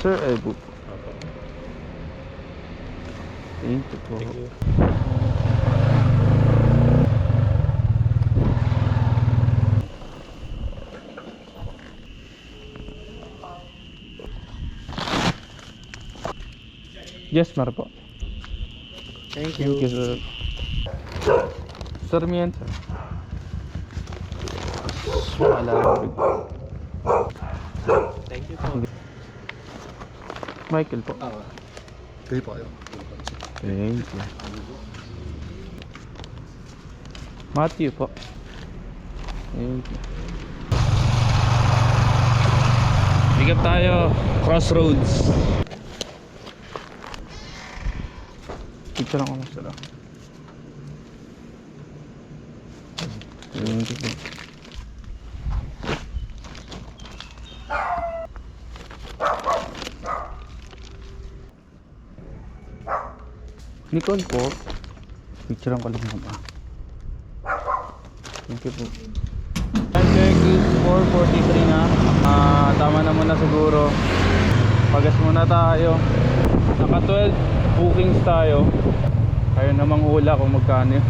Sir, ay po. Thank you po. Thank you. Yes, Mar po. Thank Thank you, sir. Sir, miyan, sir. Wala. Thank you po. Michael po. Pili po kayo. Thank you. Matthew po. Thank you. Pick up tayo. Crossroads. Picture lang ako sila. Thank you po. Nicole po. Picture lang ko lang naman. Thank you po. Check is 4:43 na. Tama na muna siguro. Pagas muna tayo. Naka 12 bookings tayo. Kayo namang hula kung magkano.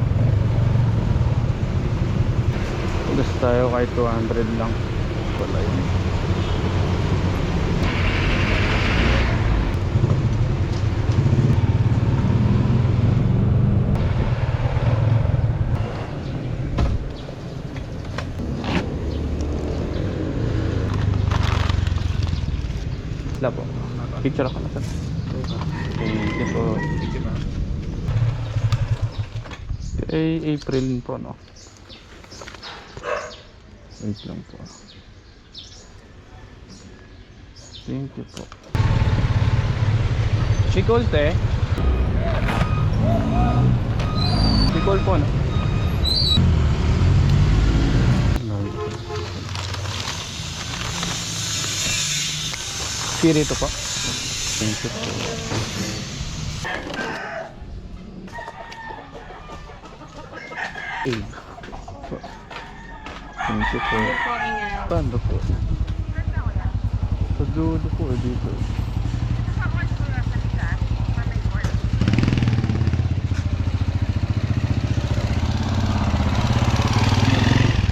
Pagas tayo kahit 200 lang. Wala yun. Wala po. Picture ako na sir. Thank you po. April po, no? Wait lang po. Thank you po. Chicol te. Chicol po, no? Spirito po. Thank you po. Po. Thank you po. Paano po? Sa dulo po, dito.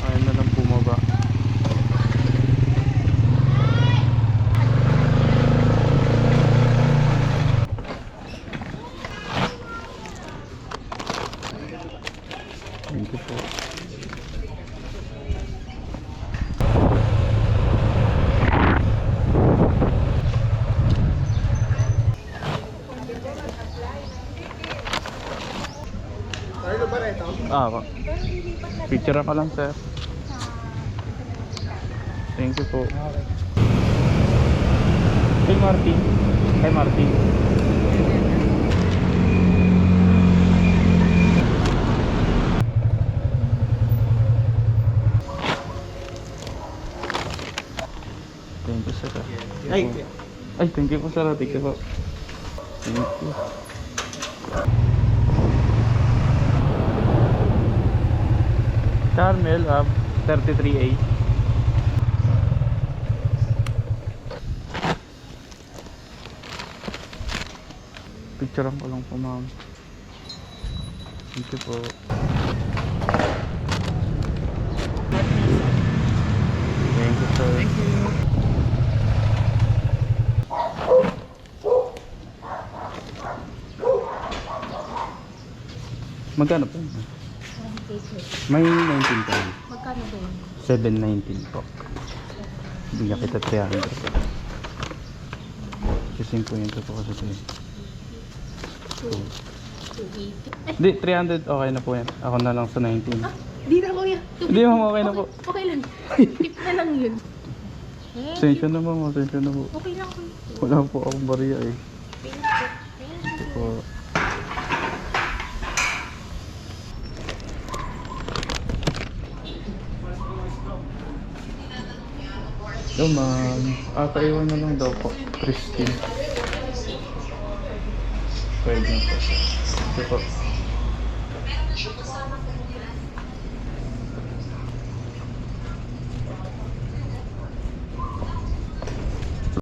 Ayun na lang bumaba. Thank you po. Ako. Picture ako lang, sir. Thank you po. Kay Martin. Kay Martin. Thank you, sir. Ay, thank you po, sir. Thank you po. Thank you. Carmel, 33A. Picturean ko lang po, ma'am. Thank you po. Thank you, sir. Thank you. Magkano po? May 19 pa rin. Magkano doon? 719 po. Bigyan kita 300 po. Kasi po yun po kasi ito. 280. Hindi, 300 okay na po yan. Ako na lang sa 19. Di na kuya. Hindi, ma'am, okay na po. Okay lang. Tip na lang yun. Sensya na, ma'am. Sensya na po. Okay lang kuya. Wala po akong bariya eh. Ito po. Hello, ma'am. Paiwan na lang daw po. Christine. Pwede na po. Ito po.